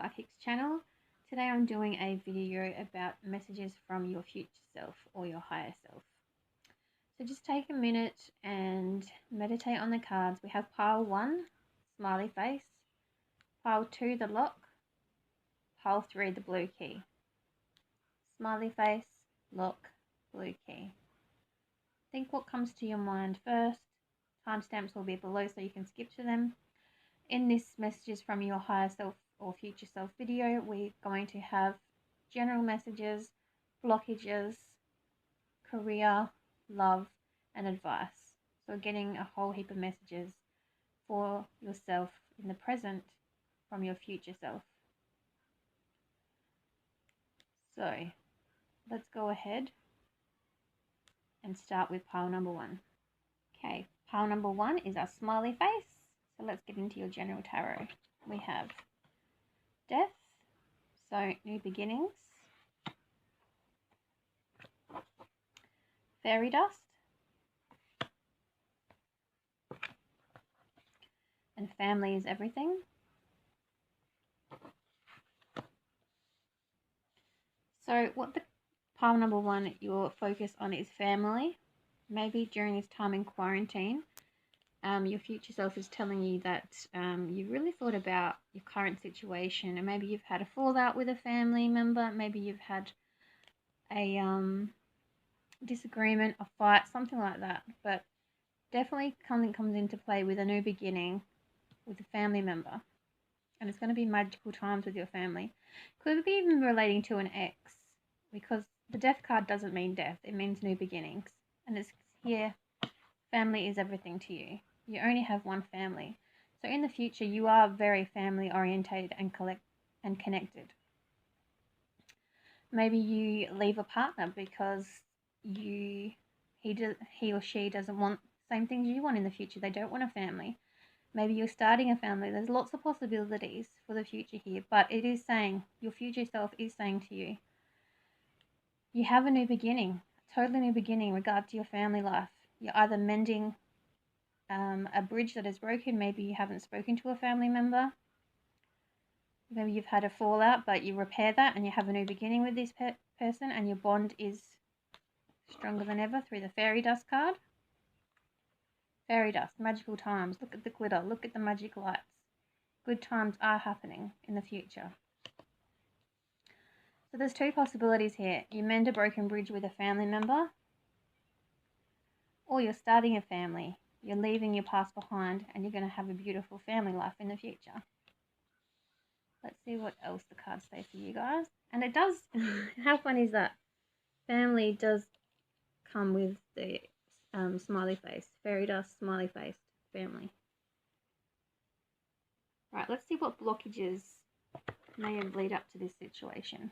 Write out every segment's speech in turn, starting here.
Psychics channel. Today I'm doing a video about messages from your future self or your higher self. So just take a minute and meditate on the cards. We have pile 1, smiley face, pile 2, the lock, pile 3, the blue key. Smiley face, lock, blue key. Think what comes to your mind first. Timestamps will be below so you can skip to them. In this messages from your higher self or future self video, we're going to have general messages, blockages, career, love, and advice. So we're getting a whole heap of messages for yourself in the present from your future self. So let's go ahead and start with pile number 1. Okay, pile number 1 is our smiley face. So let's get into your general tarot. We have death, so new beginnings, fairy dust, and family is everything. So what the pile number 1 you'll focus on is family. Maybe during this time in quarantine, your future self is telling you that you really thought about your current situation, and maybe you've had a fallout with a family member, maybe you've had a disagreement, a fight, something like that. But definitely something comes into play with a new beginning with a family member, and it's going to be magical times with your family. Could be even relating to an ex, because the death card doesn't mean death, it means new beginnings, and it's here. Family is everything to you. You only have one family. So in the future, you are very family orientated and connected. Maybe you leave a partner because he or she doesn't want the same things you want in the future. They don't want a family. Maybe you're starting a family. There's lots of possibilities for the future here, but it is saying, your future self is saying to you, you have a new beginning, a totally new beginning in regard to your family life. You're either mending a bridge that is broken. Maybe you haven't spoken to a family member. Maybe you've had a fallout, but you repair that and you have a new beginning with this person, and your bond is stronger than ever through the fairy dust card. Fairy dust, magical times. Look at the glitter. Look at the magic lights. Good times are happening in the future. So there's 2 possibilities here. You mend a broken bridge with a family member, or you're starting a family. You're leaving your past behind, and you're going to have a beautiful family life in the future. Let's see what else the cards say for you guys. And it does, how fun is that? Family does come with the smiley face. Fairy dust, smiley face, family. Right, let's see what blockages may have lead up to this situation.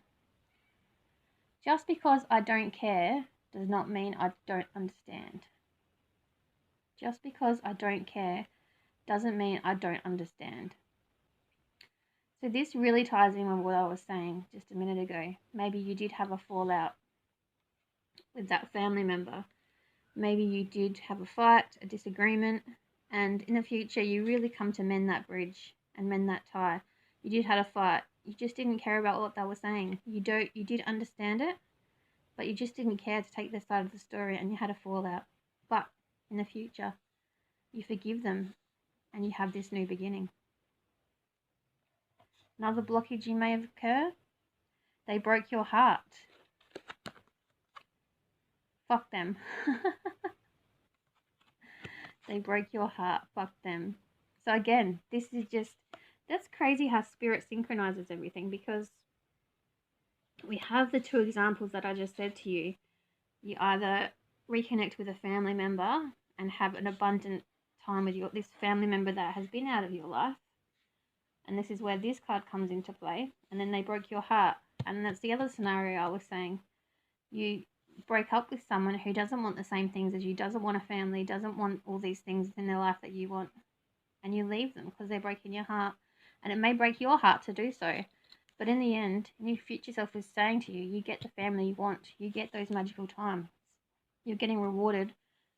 Just because I don't care does not mean I don't understand. Just because I don't care doesn't mean I don't understand. So this really ties in with what I was saying just a minute ago. Maybe you did have a fallout with that family member. Maybe you did have a fight, a disagreement, and in the future you really come to mend that bridge and mend that tie. You did have a fight. You just didn't care about what they were saying. You did understand it, but you just didn't care to take their side of the story, and you had a fallout. But in the future, you forgive them and you have this new beginning. Another blockage you may have occurred, they broke your heart. Fuck them. They broke your heart. Fuck them. So again, this is just, that's crazy how spirit synchronizes everything, because we have the 2 examples that I just said to you. You either reconnect with a family member and have an abundant time with this family member that has been out of your life, and this is where this card comes into play, and then they broke your heart. And that's the other scenario I was saying. You break up with someone who doesn't want the same things as you, doesn't want a family, doesn't want all these things in their life that you want, and you leave them because they're breaking your heart. And it may break your heart to do so, but in the end, your future self is saying to you, you get the family you want, you get those magical times. You're getting rewarded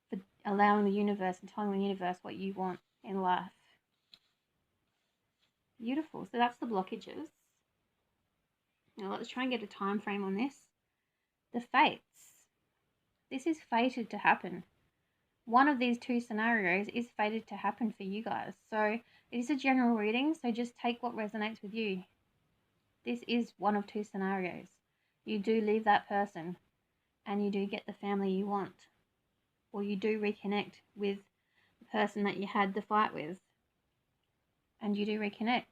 for allowing the universe and telling the universe what you want in life. Beautiful. So that's the blockages. Now let's try and get a time frame on this. The fates. This is fated to happen. One of these two scenarios is fated to happen for you guys. So it is a general reading, so just take what resonates with you. This is one of two scenarios. You do leave that person and you do get the family you want. Or you do reconnect with the person that you had the fight with. And you do reconnect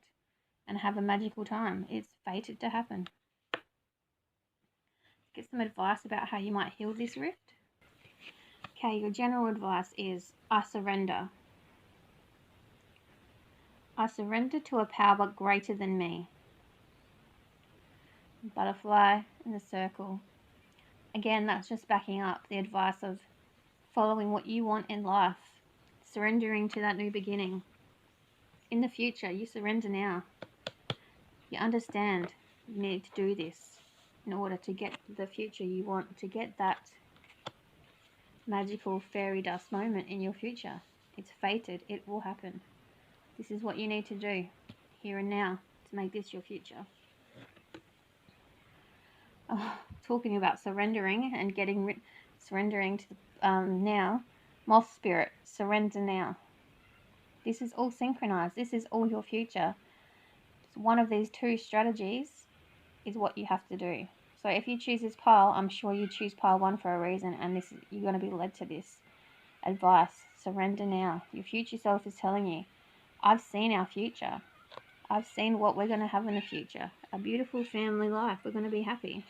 and have a magical time. It's fated to happen. Get some advice about how you might heal this rift. Okay, your general advice is, I surrender. I surrender to a power greater than me. Butterfly in the circle. Again, that's just backing up the advice of following what you want in life. Surrendering to that new beginning. In the future, you surrender now. You understand you need to do this in order to get the future you want, to get that magical fairy dust moment in your future. It's fated. It will happen. This is what you need to do here and now to make this your future. Oh, talking about surrendering and surrendering to now. Moth spirit, surrender now. This is all synchronized. This is all your future. So one of these two strategies is what you have to do. So if you choose this pile, I'm sure you choose pile 1 for a reason, and you're going to be led to this advice. Surrender now. Your future self is telling you, I've seen our future. I've seen what we're going to have in the future. A beautiful family life. We're going to be happy.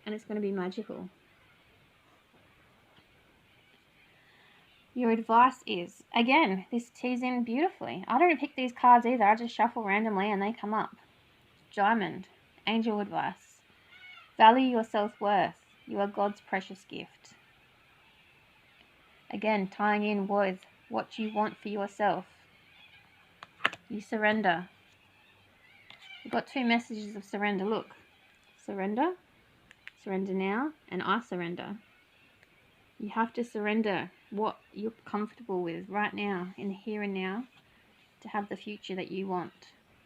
And it's going to be magical. Your advice is, again, this tees in beautifully. I don't pick these cards either. I just shuffle randomly and they come up. Diamond. Angel advice. Value your self-worth. You are God's precious gift. Again, tying in with what you want for yourself. You surrender. You've got two messages of surrender. Look. Surrender. Surrender now. And I surrender. You have to surrender what you're comfortable with right now, in the here and now, to have the future that you want.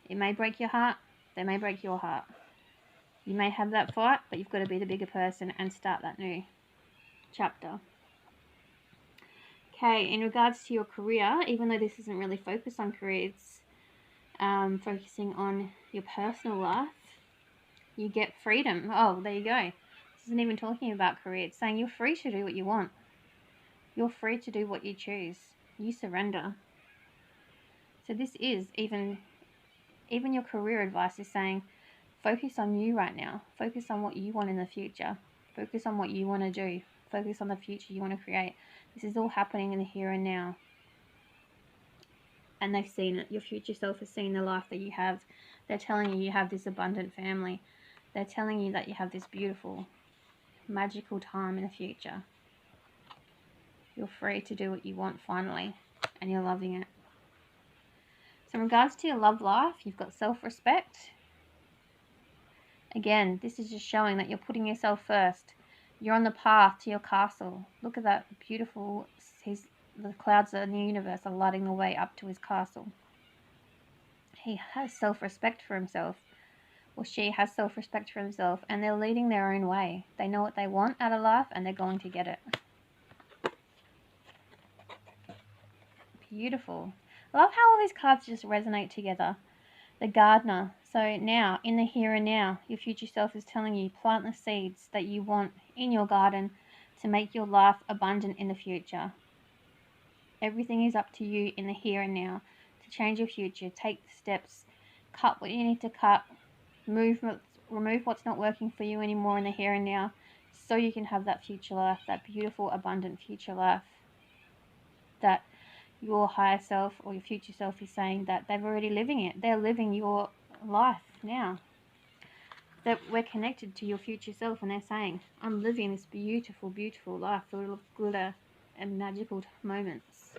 It may break your heart. They may break your heart. You may have that fight, but you've got to be the bigger person and start that new chapter. Okay, in regards to your career, even though this isn't really focused on career, it's focusing on your personal life, you get freedom. Oh, there you go. This isn't even talking about career. It's saying you're free to do what you want. You're free to do what you choose. You surrender. So this is even your career advice is saying, focus on you right now. Focus on what you want in the future. Focus on what you want to do. Focus on the future you want to create. This is all happening in the here and now. And they've seen it. Your future self has seen the life that you have. They're telling you have this abundant family. They're telling you that you have this beautiful, magical time in the future. You're free to do what you want finally. And you're loving it. So in regards to your love life, you've got self-respect. Again, this is just showing that you're putting yourself first. You're on the path to your castle. Look at that beautiful, the clouds in the universe are lighting the way up to his castle. He has self-respect for himself. Or she has self-respect for himself. And they're leading their own way. They know what they want out of life and they're going to get it. Beautiful. I love how all these cards just resonate together. The gardener. So now, in the here and now, your future self is telling you, plant the seeds that you want in your garden to make your life abundant in the future. Everything is up to you in the here and now to change your future. Take the steps. Cut what you need to cut. Remove what's not working for you anymore in the here and now so you can have that future life, that beautiful, abundant future life that your higher self or your future self is saying that they're already living it. They're living your life now. That we're connected to your future self and they're saying, I'm living this beautiful, beautiful life full of glitter and magical moments.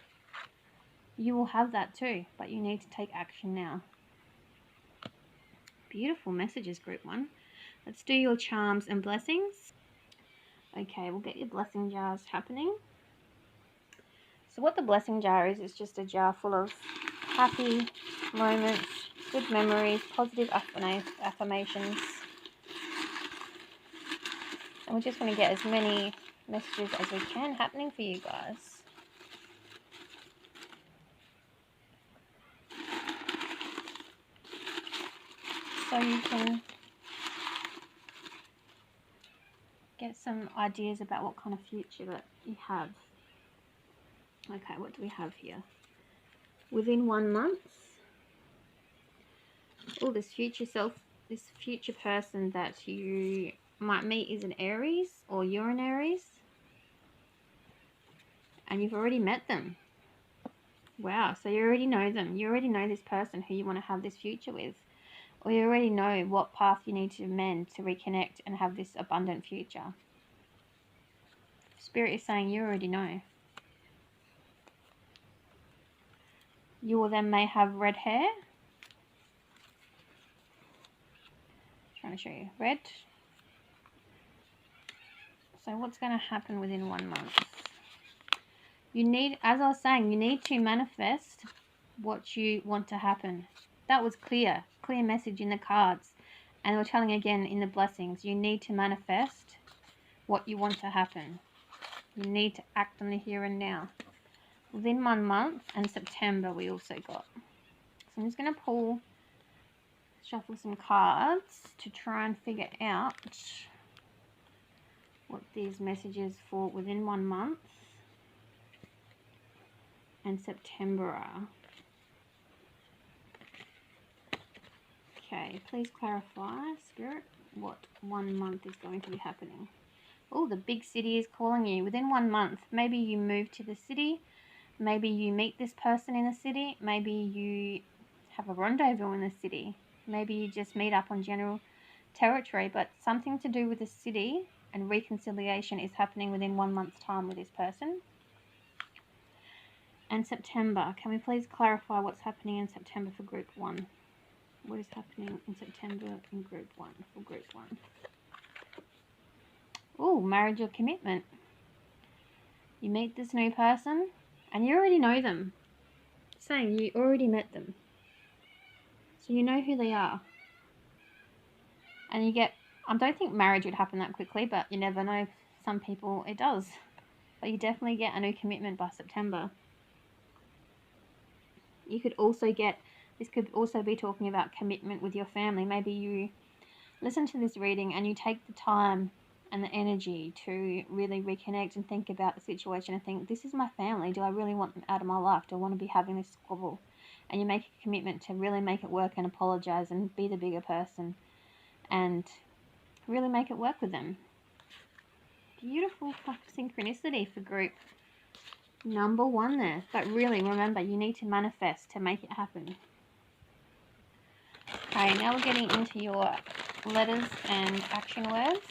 You will have that too, but you need to take action now. Beautiful messages, group 1. Let's do your charms and blessings. Okay, we'll get your blessing jars happening. So what the blessing jar is just a jar full of happy moments, good memories, positive affirmations. And we just want to get as many messages as we can happening for you guys. So you can get some ideas about what kind of future that you have. Okay, what do we have here? Within 1 month. Oh, this future self, this future person that you might meet is an Aries, or you're an Aries. And you've already met them. Wow, so you already know them. You already know this person who you want to have this future with. Or you already know what path you need to mend to reconnect and have this abundant future. Spirit is saying you already know. You or them may have red hair. Trying to show you. Red. So what's going to happen within 1 month? You need, as I was saying, you need to manifest what you want to happen. That was clear message in the cards. And we're telling again in the blessings, you need to manifest what you want to happen. You need to act on the here and now. Within 1 month and September we also got. So I'm just going to shuffle some cards to try and figure out what these messages for within 1 month and September are. Okay, please clarify, Spirit, what 1 month is going to be happening. Oh, the big city is calling you. Within 1 month, maybe you move to the city. Maybe you meet this person in the city. Maybe you have a rendezvous in the city. Maybe you just meet up on general territory. But something to do with the city and reconciliation is happening within 1 month's time with this person. And September. Can we please clarify what's happening in September for Group 1? What is happening in September in Group 1 for Group 1? Oh, marriage or commitment. You meet this new person and you already know them. Saying you already met them. So you know who they are. And you get, I don't think marriage would happen that quickly, but you never know. Some people it does. But you definitely get a new commitment by September. You could also get, this could also be talking about commitment with your family. Maybe you listen to this reading and you take the time and the energy to really reconnect and think about the situation and think, this is my family. Do I really want them out of my life? Do I want to be having this squabble? And you make a commitment to really make it work and apologize and be the bigger person and really make it work with them. Beautiful synchronicity for group number 1 there. But really, remember, you need to manifest to make it happen. Okay, now we're getting into your letters and action words.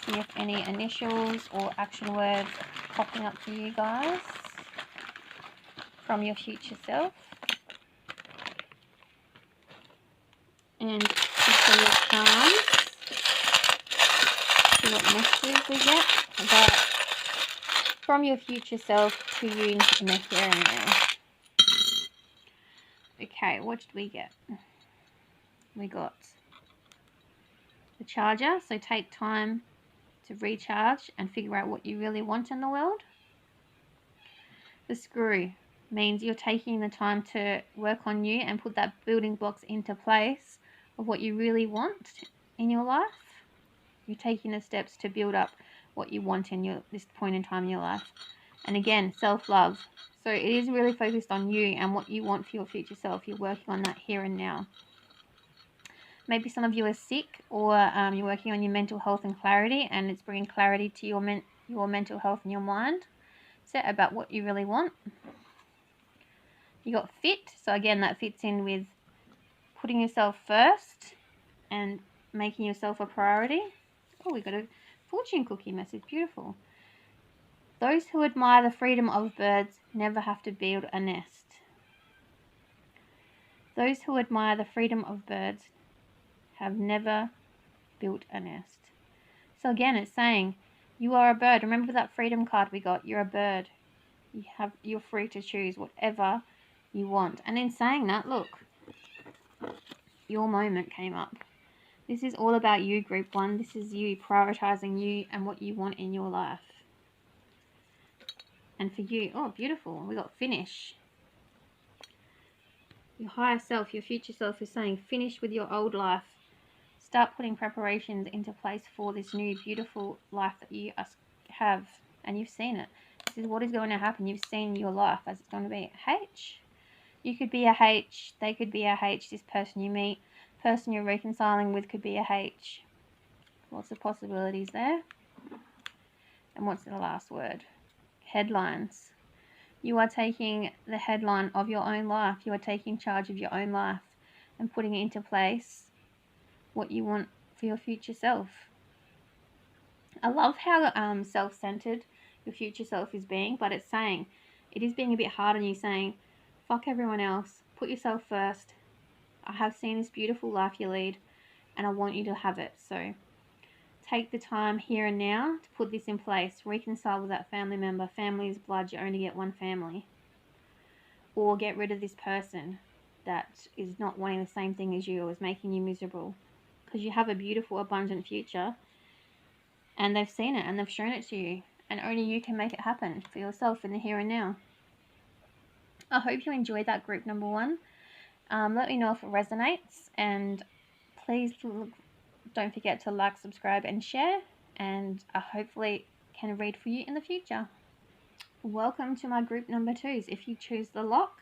See if any initials or action words are popping up for you guys from your future self. And for your charms, see what messages we get about from your future self to you in the here and now. Okay, what did we get? We got the charger, so take time to recharge and figure out what you really want in the world. The screw means you're taking the time to work on you and put that building blocks into place of what you really want in your life. You're taking the steps to build up what you want in this point in time in your life. And again, self-love. So it is really focused on you and what you want for your future self. You're working on that here and now. Maybe some of you are sick, or you're working on your mental health and clarity, and it's bringing clarity to your mental health and your mind set about what you really want. You got fit, so again that fits in with putting yourself first and making yourself a priority. Oh, we got a fortune cookie message. Beautiful. Those who admire the freedom of birds never have to build a nest. Those who admire the freedom of birds have never built a nest. So again, it's saying you are a bird. Remember that freedom card we got? You're a bird. You're free to choose whatever you want. And in saying that, look, your moment came up. This is all about you, group 1. This is you prioritizing you and what you want in your life. And for you, oh, beautiful. We got finish. Your higher self, your future self is saying finish with your old life. Start putting preparations into place for this new beautiful life that you have. And you've seen it. This is what is going to happen. You've seen your life as it's going to be. H. You could be a H. They could be a H. This person you meet, person you're reconciling with could be a H. Lots of possibilities there. And what's the last word? Headlines. You are taking the headline of your own life. You are taking charge of your own life and putting it into place what you want for your future self. I love how self-centered your future self is being, but it's saying, it is being a bit hard on you, saying, fuck everyone else, put yourself first. I have seen this beautiful life you lead, and I want you to have it. So take the time here and now to put this in place. Reconcile with that family member. Family is blood. You only get one family. Or get rid of this person that is not wanting the same thing as you or is making you miserable. Because you have a beautiful, abundant future. And they've seen it and they've shown it to you. And only you can make it happen for yourself in the here and now. I hope you enjoyed that group number 1. Let me know if it resonates. And please don't forget to like, subscribe, and share. And I hopefully can read for you in the future. Welcome to my group number 2s. If you choose the lock,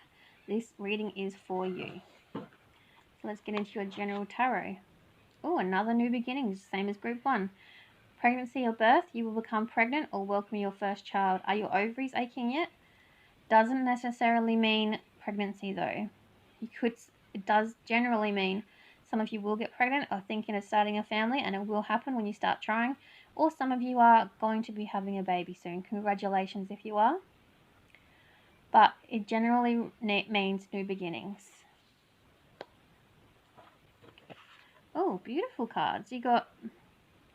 this reading is for you. So let's get into your general tarot. Oh, another new beginnings, same as group 1. Pregnancy or birth, you will become pregnant or welcome your first child. Are your ovaries aching yet? Doesn't necessarily mean pregnancy though. It does generally mean some of you will get pregnant or thinking of starting a family, and it will happen when you start trying. Or some of you are going to be having a baby soon. Congratulations if you are. But it generally means new beginnings. Oh, beautiful cards. You got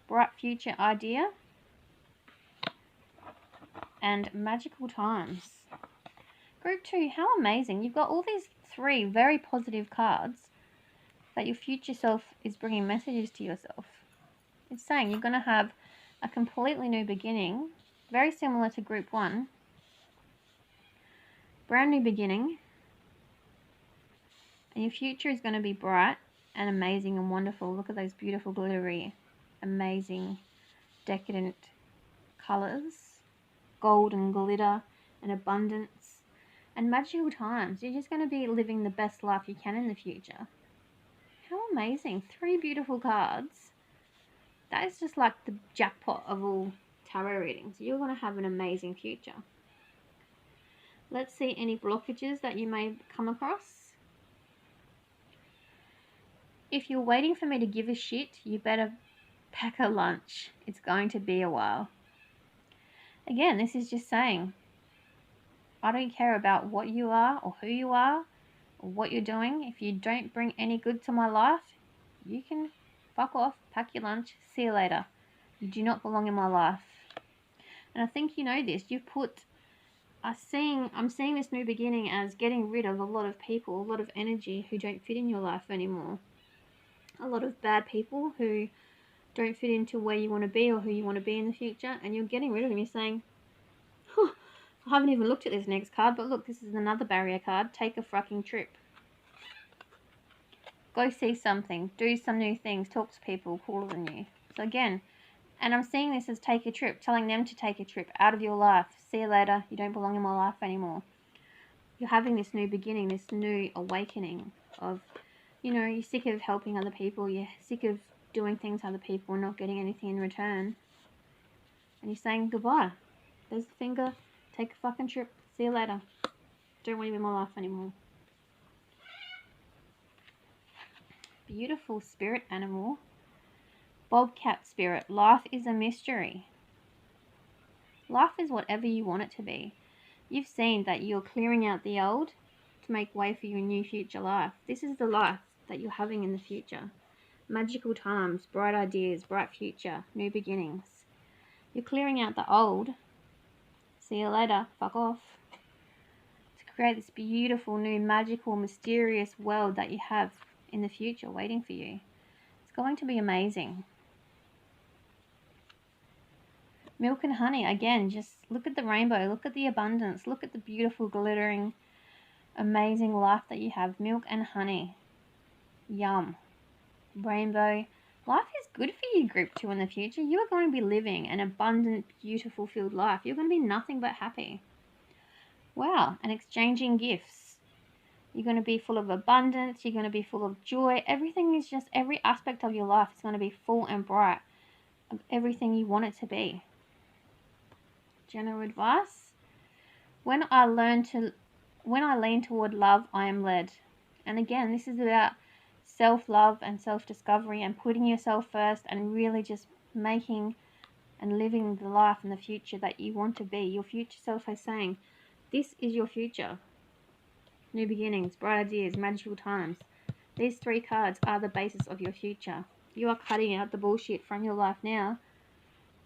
bright future idea and magical times. Group 2, how amazing. You've got all these 3 very positive cards that your future self is bringing messages to yourself. It's saying you're going to have a completely new beginning, very similar to group 1. Brand new beginning. And your future is going to be bright and amazing and wonderful. Look at those beautiful, glittery, amazing, decadent colours. Gold and glitter and abundance and magical times. You're just going to be living the best life you can in the future. How amazing. 3 beautiful cards. That is just like the jackpot of all tarot readings. You're going to have an amazing future. Let's see any blockages that you may come across. If you're waiting for me to give a shit, you better pack a lunch. It's going to be a while. Again, this is just saying, I don't care about what you are or who you are or what you're doing. If you don't bring any good to my life, you can fuck off, pack your lunch, see you later. You do not belong in my life. And I think you know this. You've put, I'm seeing this new beginning as getting rid of a lot of people, a lot of energy who don't fit in your life anymore. A lot of bad people who don't fit into where you want to be or who you want to be in the future. And you're getting rid of them. You're saying, huh, I haven't even looked at this next card, but look, this is another barrier card. Take a fucking trip. Go see something. Do some new things. Talk to people cooler than you. So again, and I'm seeing this as take a trip. Telling them to take a trip out of your life. See you later. You don't belong in my life anymore. You're having this new beginning, this new awakening of, you know, you're sick of helping other people. You're sick of doing things to other people and not getting anything in return. And you're saying goodbye. There's the finger. Take a fucking trip. See you later. Don't want you in my life anymore. Beautiful spirit animal. Bobcat spirit. Life is a mystery. Life is whatever you want it to be. You've seen that you're clearing out the old to make way for your new future life. This is the life that you're having in the future. Magical times, bright ideas, bright future, new beginnings. You're clearing out the old. See you later. Fuck off. To create this beautiful, new, magical, mysterious world that you have in the future waiting for you. It's going to be amazing. Milk and honey, again, just look at the rainbow, look at the abundance, look at the beautiful, glittering, amazing life that you have. Milk and honey. Yum. Rainbow. Life is good for you, group 2, in the future. You are going to be living an abundant, beautiful, filled life. You're going to be nothing but happy. Wow. And exchanging gifts. You're going to be full of abundance. You're going to be full of joy. Everything is just, every aspect of your life is going to be full and bright of everything you want it to be. General advice. When I lean toward love, I am led. And again, this is about self-love and self-discovery and putting yourself first and really just making and living the life in the future that you want to be. Your future self is saying, this is your future. New beginnings, bright ideas, magical times. These 3 cards are the basis of your future. You are cutting out the bullshit from your life now.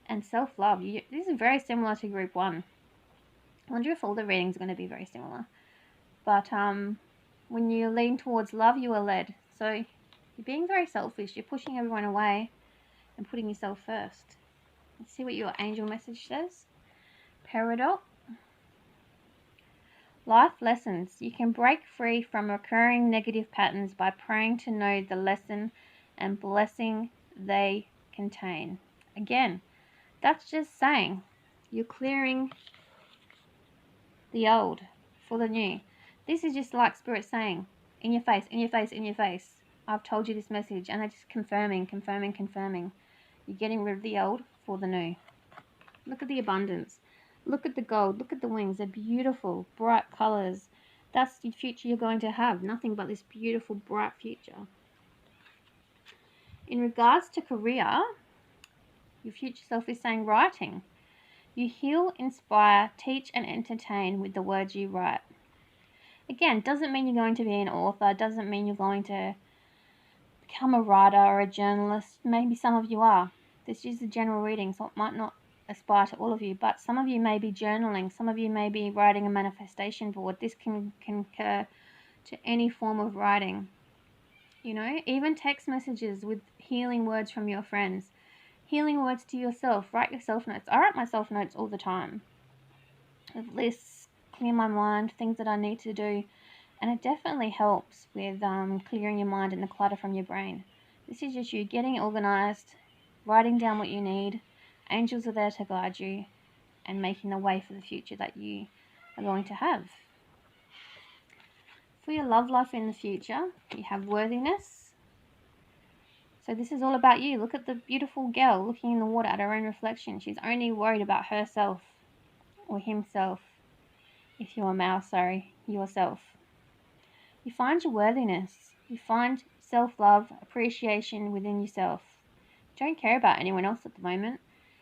And self-love. This is very similar to group 1. I wonder if all the readings are going to be very similar. But when you lean towards love, you are led. So you're being very selfish. You're pushing everyone away and putting yourself first. Let's see what your angel message says. Peridot. Life lessons. You can break free from recurring negative patterns by praying to know the lesson and blessing they contain. Again, that's just saying you're clearing the old for the new. This is just like Spirit saying, in your face, in your face, in your face. I've told you this message, and they're just confirming. You're getting rid of the old for the new. Look at the abundance. Look at the gold. Look at the wings. They're beautiful, bright colors. That's the future you're going to have. Nothing but this beautiful, bright future. In regards to career, your future self is saying writing. You heal, inspire, teach, and entertain with the words you write. Again, doesn't mean you're going to be an author. Doesn't mean you're going to become a writer or a journalist. Maybe some of you are. This is a general reading, so it might not aspire to all of you, but some of you may be journaling. Some of you may be writing a manifestation board. This can occur to any form of writing. You know, even text messages with healing words from your friends. Healing words to yourself. Write yourself notes. I write myself notes all the time. With lists, clear my mind, things that I need to do. And it definitely helps with clearing your mind and the clutter from your brain. This is just you getting organized, writing down what you need. Angels are there to guide you and making the way for the future that you are going to have. For your love life in the future, you have worthiness. So this is all about you. Look at the beautiful girl looking in the water at her own reflection. She's only worried about herself or himself. If you're a male, yourself. You find your worthiness. You find self-love, appreciation within yourself. You don't care about anyone else at the moment.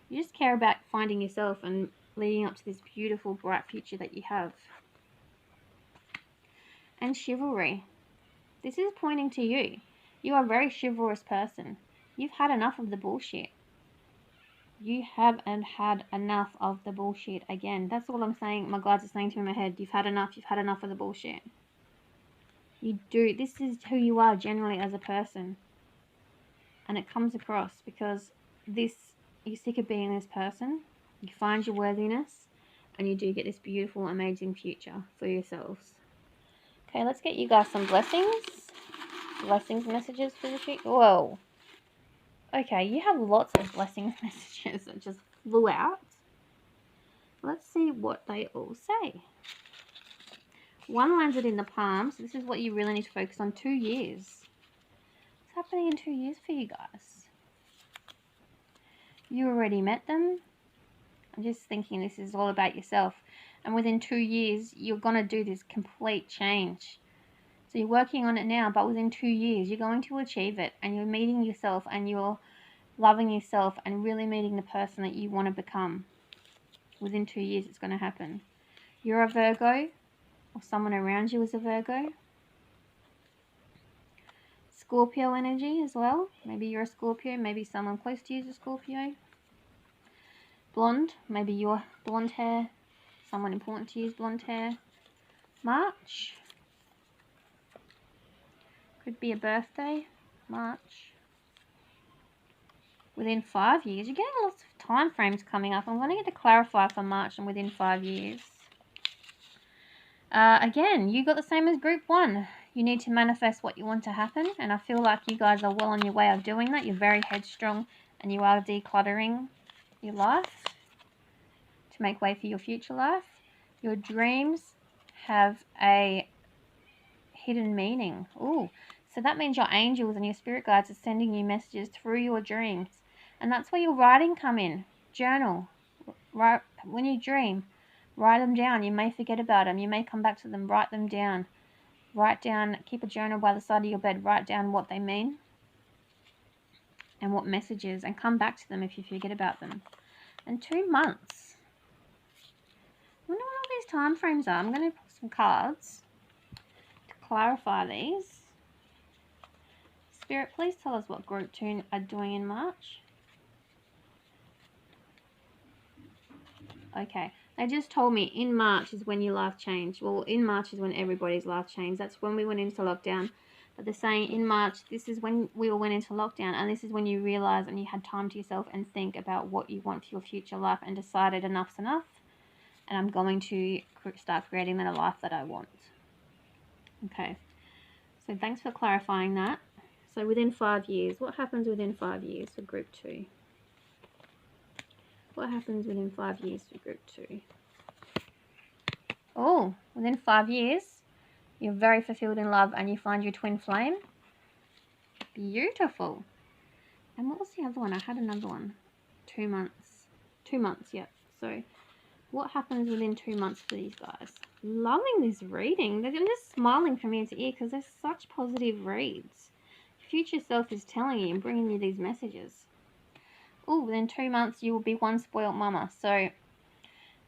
You just care about finding yourself and leading up to this beautiful, bright future that you have. And chivalry. This is pointing to you. You are a very chivalrous person. You've had enough of the bullshit. You haven't had enough of the bullshit. Again, that's all I'm saying. My guides are saying to me in my head, you've had enough of the bullshit. You do. This is who you are generally as a person. And it comes across because you're sick of being this person. You find your worthiness and you do get this beautiful, amazing future for yourselves. Okay, let's get you guys some blessings. Blessings messages for the future. Whoa. Okay, you have lots of blessings messages that just flew out. Let's see what they all say. One landed in the palm, so this is what you really need to focus on. 2 years. What's happening in 2 years for you guys? You already met them. I'm just thinking this is all about yourself. And within 2 years, you're going to do this complete change. So you're working on it now, but within 2 years, you're going to achieve it. And you're meeting yourself and you're loving yourself and really meeting the person that you want to become. Within 2 years, it's going to happen. You're a Virgo, or someone around you is a Virgo. Scorpio energy as well. Maybe you're a Scorpio. Maybe someone close to you is a Scorpio. Blonde. Maybe you're blonde hair. Someone important to you is blonde hair. March. Could be a birthday. March. Within 5 years. You're getting lots of time frames coming up. I'm wanting you to clarify for March and within 5 years. Again, you got the same as group 1. You need to manifest what you want to happen, and I feel like you guys are well on your way of doing that. You're very headstrong, and you are decluttering your life to make way for your future life. Your dreams have a hidden meaning. Ooh, so that means your angels and your spirit guides are sending you messages through your dreams, and that's where your writing come in. Journal. Write when you dream. Write them down. You may forget about them. You may come back to them. Write them down. Write down, keep a journal by the side of your bed. Write down what they mean and what messages, and come back to them if you forget about them. And 2 months. I wonder what all these time frames are. I'm going to pull some cards to clarify these. Spirit, please tell us what group 2 are doing in March. Okay. They just told me in March is when your life changed. Well, in March is when everybody's life changed. That's when we went into lockdown. But they're saying in March, this is when we all went into lockdown. And this is when you realised and you had time to yourself and think about what you want for your future life and decided enough's enough. And I'm going to start creating the life that I want. Okay. So thanks for clarifying that. So within 5 years, what happens within 5 years for group 2? What happens within 5 years for group 2? Oh, within 5 years, you're very fulfilled in love and you find your twin flame. Beautiful. And what was the other one? I had another one. 2 months. 2 months, yeah. So what happens within 2 months for these guys? Loving this reading. They're just smiling from ear to ear because they're such positive reads. Future self is telling you and bringing you these messages. Oh, within 2 months you will be one spoiled mama. So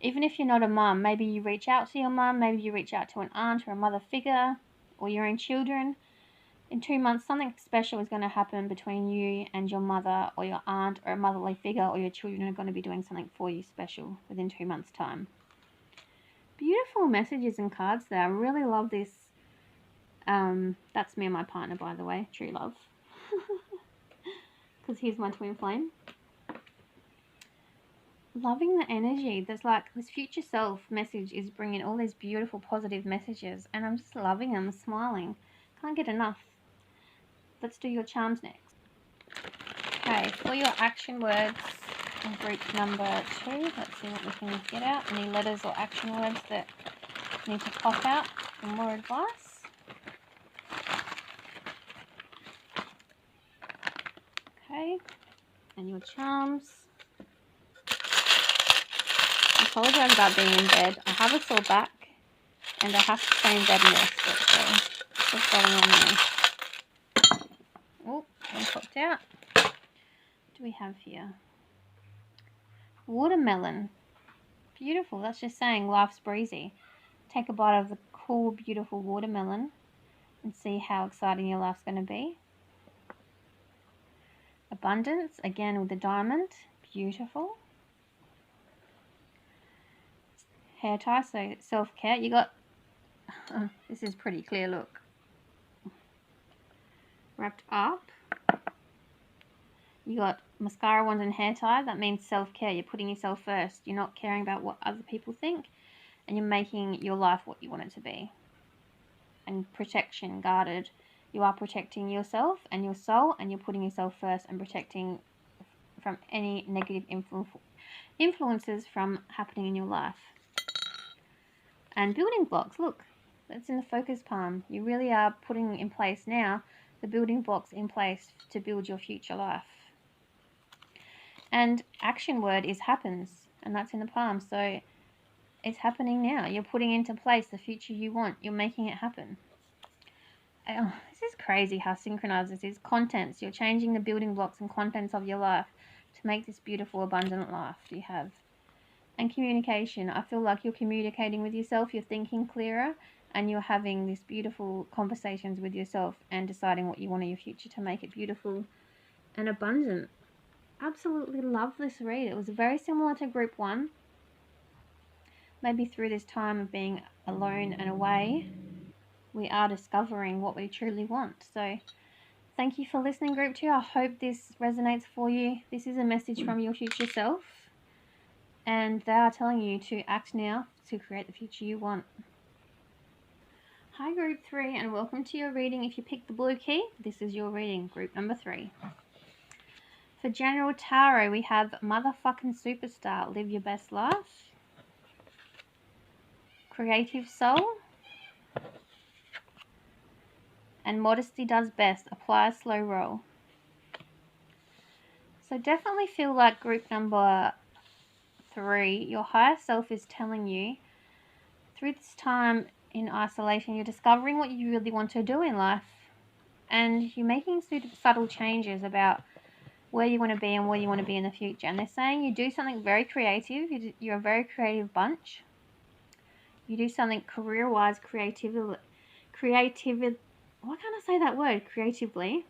even if you're not a mum, maybe you reach out to your mum, maybe you reach out to an aunt or a mother figure or your own children. In 2 months, something special is going to happen between you and your mother or your aunt or a motherly figure, or your children are going to be doing something for you special within 2 months' time. Beautiful messages and cards there. I really love this. That's me and my partner, by the way. True love. Because he's my twin flame. Loving the energy. There's like this future self message is bringing all these beautiful positive messages, and I'm just loving them, smiling. Can't get enough. Let's do your charms next. Okay, for your action words in group number 2, let's see what we can get out. Any letters or action words that need to pop out for more advice. Okay, and your charms. I apologise about being in bed. I have a sore back and I have to stay in bed and rest it, so what's going on there? Oh, one popped out. What do we have here? Watermelon. Beautiful. That's just saying life's breezy. Take a bite of the cool, beautiful watermelon and see how exciting your life's going to be. Abundance, again with the diamond. Beautiful. Hair tie, so self-care. You got, this is pretty clear, look. Wrapped up. You got mascara wand and hair tie. That means self-care. You're putting yourself first. You're not caring about what other people think. And you're making your life what you want it to be. And protection, guarded. You are protecting yourself and your soul, and you're putting yourself first and protecting from any negative influences from happening in your life. And building blocks, look, that's in the focus palm. You really are putting in place now the building blocks in place to build your future life. And action word is happens, and that's in the palm. So it's happening now. You're putting into place the future you want. You're making it happen. Oh, this is crazy how synchronized this is. Contents. You're changing the building blocks and contents of your life to make this beautiful, abundant life you have. And communication. I feel like you're communicating with yourself. You're thinking clearer, and you're having these beautiful conversations with yourself and deciding what you want in your future to make it beautiful and abundant. Absolutely love this read. It was very similar to group 1. Maybe through this time of being alone and away, we are discovering what we truly want. So thank you for listening, Group 2. I hope this resonates for you. This is a message from your future self, and they are telling you to act now to create the future you want. Hi, Group 3, and welcome to your reading. If you picked the blue key, this is your reading, Group number 3. For General Tarot, we have Motherfucking Superstar, Live Your Best Life. Creative Soul. And Modesty Does Best, Apply a Slow Roll. So definitely feel like group number 3, your higher self is telling you through this time in isolation, you're discovering what you really want to do in life. And you're making subtle changes about where you want to be and where you want to be in the future. And they're saying you do something very creative. You're a very creative bunch. You do something career-wise, why can't I say that word? Creatively.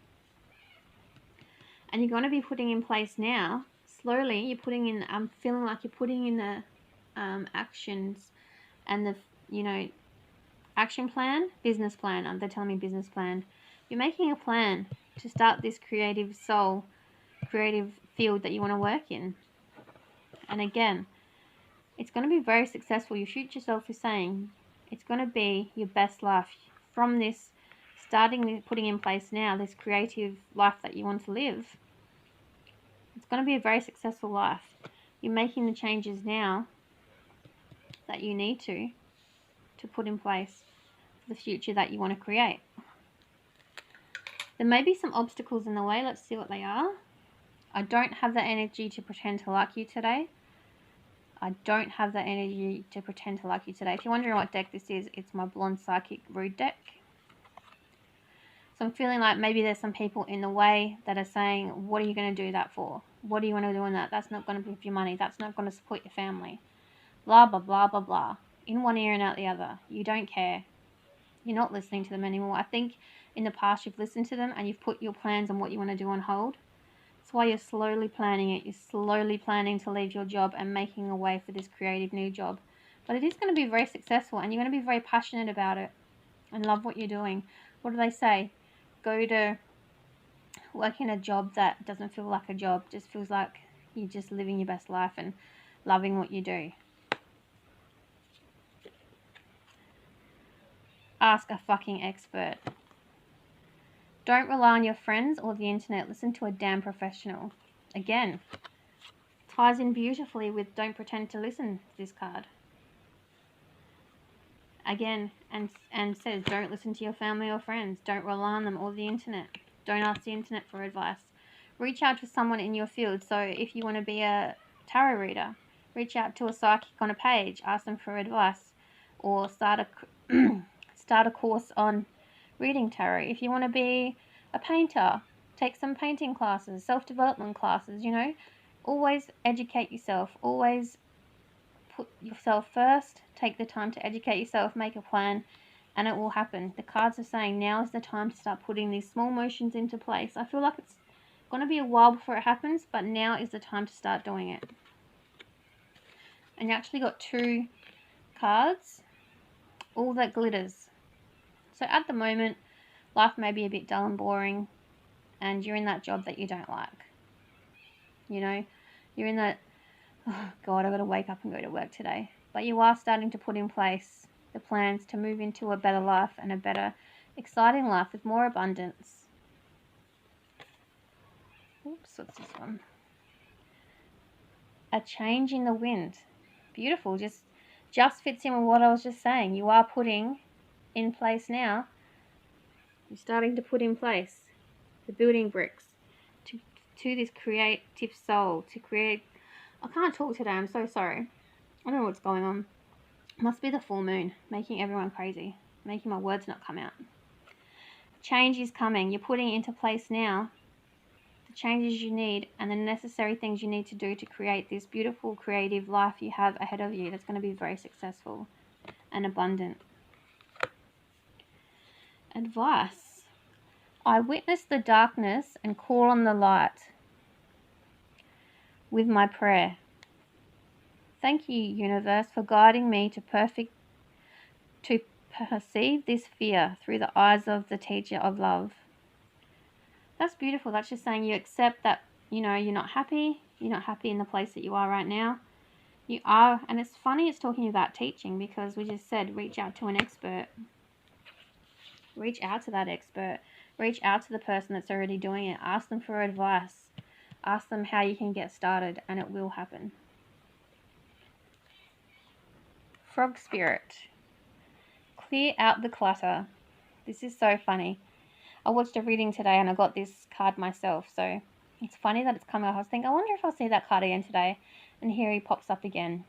And you're going to be putting in place now, slowly, you're putting in, I'm feeling like you're putting in the actions and the, action plan, business plan. They're telling me business plan. You're making a plan to start this creative soul, creative field that you want to work in. And again, it's going to be very successful. Your future self is saying it's going to be your best life from this, putting in place now, this creative life that you want to live. It's going to be a very successful life. You're making the changes now that you need to put in place for the future that you want to create. There may be some obstacles in the way. Let's see what they are. I don't have the energy to pretend to like you today. I don't have the energy to pretend to like you today. If you're wondering what deck this is, it's my Blonde Psychic Rude deck. So I'm feeling like maybe there's some people in the way that are saying, what are you going to do that for? What do you want to do in that? That's not going to give you money. That's not going to support your family. Blah, blah, blah, blah, blah. In one ear and out the other. You don't care. You're not listening to them anymore. I think in the past you've listened to them and you've put your plans on what you want to do on hold. That's why you're slowly planning it. You're slowly planning to leave your job and making a way for this creative new job. But it is going to be very successful and you're going to be very passionate about it and love what you're doing. What do they say? Go to work in a job that doesn't feel like a job. Just feels like you're just living your best life and loving what you do. Ask a fucking expert. Don't rely on your friends or the internet. Listen to a damn professional. Again, ties in beautifully with don't pretend to listen to this card. Again, and says don't listen to your family or friends. Don't rely on them or the internet. Don't ask the internet for advice. Reach out to someone in your field. So if you want to be a tarot reader, reach out to a psychic on a page. Ask them for advice. Or start a course on reading tarot. If you want to be a painter, take some painting classes, self-development classes, Always educate yourself. Always put yourself first. Take the time to educate yourself, make a plan, and it will happen. The cards are saying now is the time to start putting these small motions into place. I feel like it's going to be a while before it happens, but now is the time to start doing it. And you actually got 2 cards, all that glitters. So at the moment, life may be a bit dull and boring, and you're in that job that you don't like. You're in that, oh God, I've got to wake up and go to work today. But you are starting to put in place the plans to move into a better life and a better, exciting life with more abundance. Oops, what's this one? A change in the wind. Beautiful. Just fits in with what I was just saying. You are putting in place now. You're starting to put in place the building bricks to this creative soul, to create. I can't talk today, I'm so sorry. I don't know what's going on. Must be the full moon, making everyone crazy, making my words not come out. Change is coming. You're putting into place now the changes you need and the necessary things you need to do to create this beautiful creative life you have ahead of you that's going to be very successful and abundant. Advice. I witness the darkness and call on the light with my prayer. Thank you, universe, for guiding me to to perceive this fear through the eyes of the teacher of love. That's beautiful. That's just saying you accept that, you know, you're not happy. You're not happy in the place that you are right now. You are, and it's funny it's talking about teaching, because we just said reach out to an expert. Reach out to that expert. Reach out to the person that's already doing it. Ask them for advice. Ask them how you can get started, and it will happen. Frog spirit. Clear out the clutter. This is so funny. I watched a reading today and I got this card myself, so it's funny that it's coming up. I was thinking, I wonder if I'll see that card again today, and here he pops up again.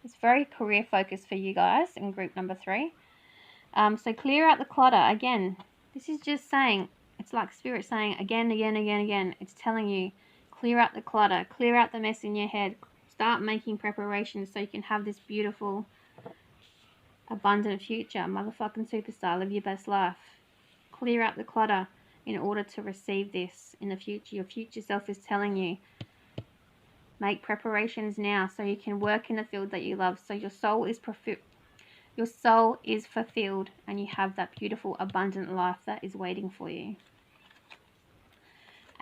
It's very career focused for you guys in group number 3. So clear out the clutter. Again, this is just saying, it's like spirit saying again. It's telling you, clear out the clutter, clear out the mess in your head, start making preparations so you can have this beautiful, abundant future. Motherfucking superstar, live your best life. Clear out the clutter in order to receive this in the future. Your future self is telling you, make preparations now so you can work in the field that you love, so your soul is fulfilled and you have that beautiful abundant life that is waiting for you.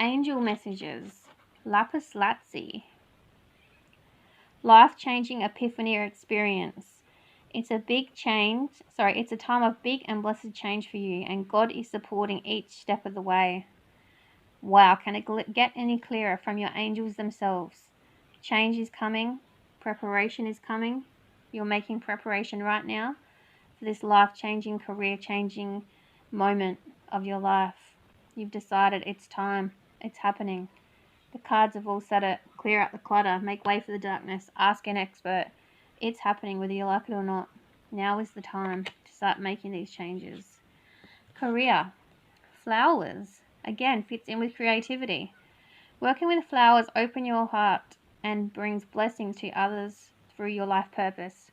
Angel messages. Lapis lazuli. Life-changing epiphany or experience. It's a time of big and blessed change for you, and God is supporting each step of the way. Wow, can it get any clearer from your angels themselves? Change is coming. Preparation is coming. You're making preparation right now for this life-changing, career-changing moment of your life. You've decided it's time. It's happening. The cards have all said it. Clear out the clutter. Make way for the darkness. Ask an expert. It's happening whether you like it or not. Now is the time to start making these changes. Career. Flowers. Again, fits in with creativity. Working with flowers open your heart and brings blessings to others through your life purpose.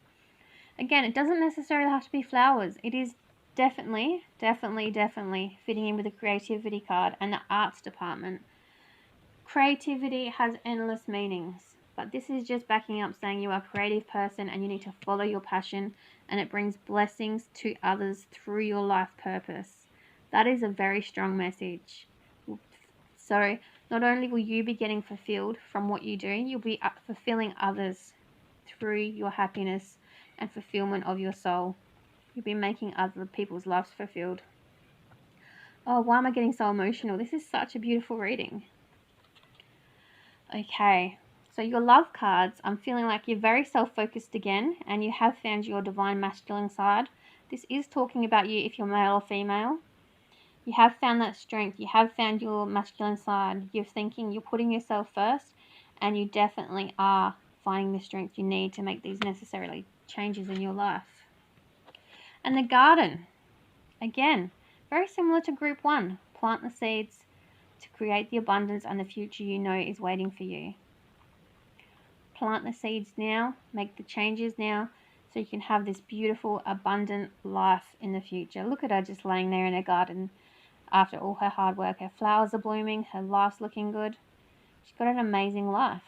Again, it doesn't necessarily have to be flowers. It is definitely fitting in with the creativity card and the arts department. Creativity has endless meanings, but this is just backing up saying you are a creative person and you need to follow your passion, and it brings blessings to others through your life purpose. That is a very strong message. So not only will you be getting fulfilled from what you do, you'll be fulfilling others through your happiness and fulfillment of your soul. You'll be making other people's lives fulfilled. Oh, why am I getting so emotional? This is such a beautiful reading. Okay, so your love cards, I'm feeling like you're very self-focused again, and you have found your divine masculine side. This is talking about you if you're male or female. You have found that strength. You have found your masculine side. You're thinking, you're putting yourself first, and you definitely are finding the strength you need to make these necessary changes in your life. And the garden, again, very similar to group 1. Plant the seeds to create the abundance and the future you know is waiting for you. Plant the seeds now, make the changes now, so you can have this beautiful, abundant life in the future. Look at her just laying there in her garden after all her hard work. Her flowers are blooming, her life's looking good. She's got an amazing life.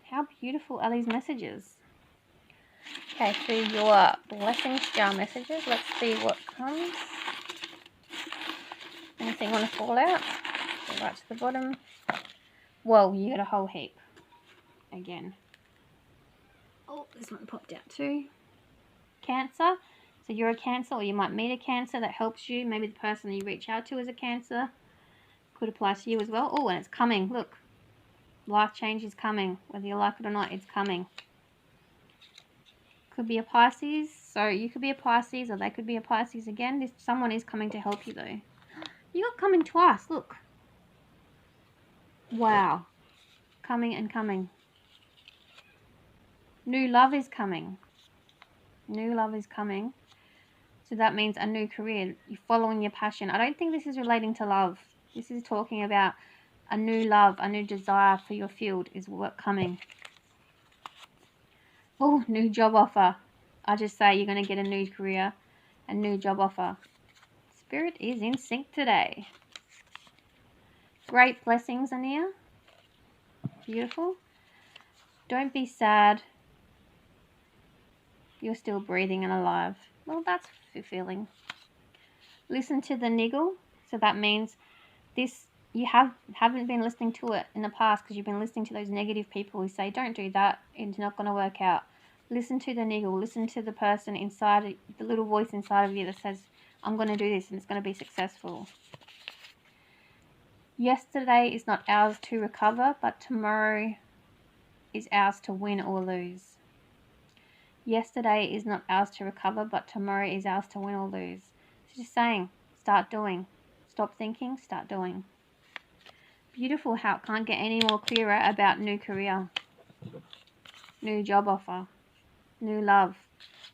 How beautiful are these messages? Okay, so your blessings jar messages. Let's see what comes. Anything want to fall out? Go right to the bottom. Whoa, you got a whole heap. Again. Oh, this one popped out too. Cancer. So you're a Cancer, or you might meet a Cancer that helps you. Maybe the person you reach out to is a Cancer. Could apply to you as well. Oh, and it's coming. Look. Life change is coming. Whether you like it or not, it's coming. Could be a Pisces. So you could be a Pisces, or they could be a Pisces again. Someone is coming to help you though. You got coming twice. Look. Wow. Coming and coming. New love is coming. New love is coming. So that means a new career. You're following your passion. I don't think this is relating to love. This is talking about a new love, a new desire for your field is what coming. Oh, new job offer. I just say you're going to get a new career, a new job offer. Spirit is in sync today. Great blessings are near. Beautiful. Don't be sad. You're still breathing and alive. Well, that's fulfilling. Listen to the niggle. So that means this, you haven't been listening to it in the past because you've been listening to those negative people who say, don't do that, it's not going to work out. Listen to the niggle. Listen to the person inside, the little voice inside of you that says, I'm going to do this and it's going to be successful. Yesterday is not ours to recover, but tomorrow is ours to win or lose. Yesterday is not ours to recover, but tomorrow is ours to win or lose. So just saying, start doing. Stop thinking, start doing. Beautiful how it can't get any more clearer about new career, new job offer, new love.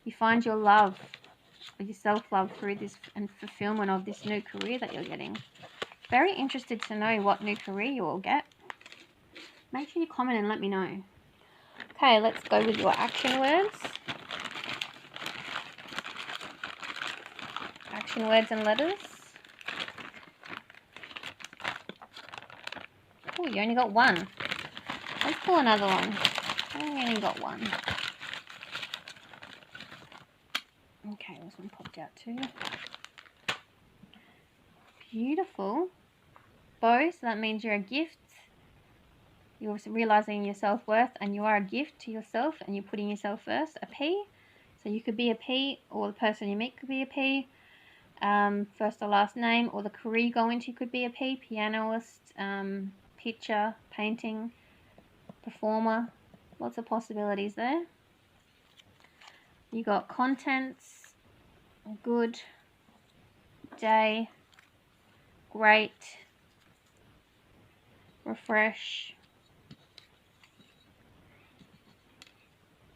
You find your love, or your self-love through this and fulfillment of this new career that you're getting. Very interested to know what new career you will get. Make sure you comment and let me know. Okay, let's go with your action words. Action words and letters. Oh, you only got one. Let's pull another one. I only got one. Okay, this one popped out too. Beautiful. Bow, so that means you're a gift. You're realizing your self-worth and you are a gift to yourself and you're putting yourself first. A P, so you could be a P, or the person you meet could be a P. First or last name, or the career you go into could be a P. Pianist, picture, painting, performer. Lots of possibilities there. You got contents, good, day, great, refresh,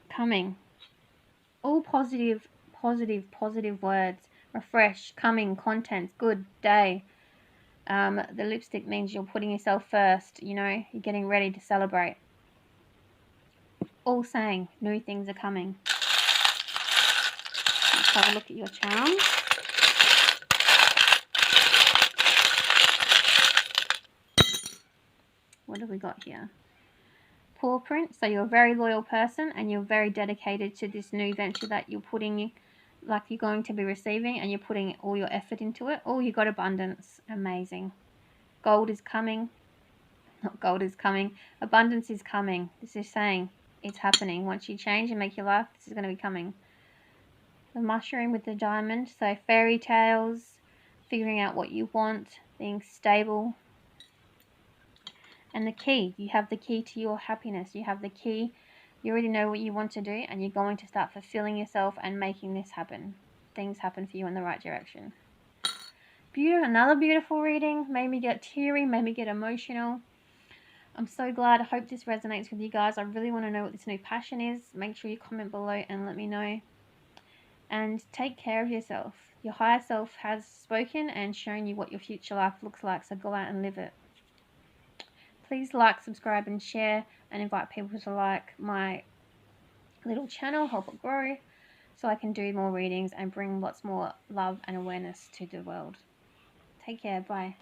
coming. All positive words. Refresh, coming, contents, good, day. The lipstick means you're putting yourself first, you know, you're getting ready to celebrate. All saying new things are coming. Let's have a look at your charms. What have we got here? Paw print. So you're a very loyal person and you're very dedicated to this new venture that you're putting, like you're going to be receiving, and you're putting all your effort into it. Oh, you got abundance. Amazing. Gold is coming. Not gold is coming. Abundance is coming. This is saying it's happening. Once you change and make your life, this is going to be coming. The mushroom with the diamond. So fairy tales, figuring out what you want, being stable. And the key. You have the key to your happiness. You have the key. You already know what you want to do and you're going to start fulfilling yourself and making this happen. Things happen for you in the right direction. Beautiful. Another beautiful reading. Made me get teary, made me get emotional. I'm so glad. I hope this resonates with you guys. I really want to know what this new passion is. Make sure you comment below and let me know. And take care of yourself. Your higher self has spoken and shown you what your future life looks like, so go out and live it. Please like, subscribe and share, and invite people to like my little channel, help it grow, so I can do more readings and bring lots more love and awareness to the world. Take care. Bye.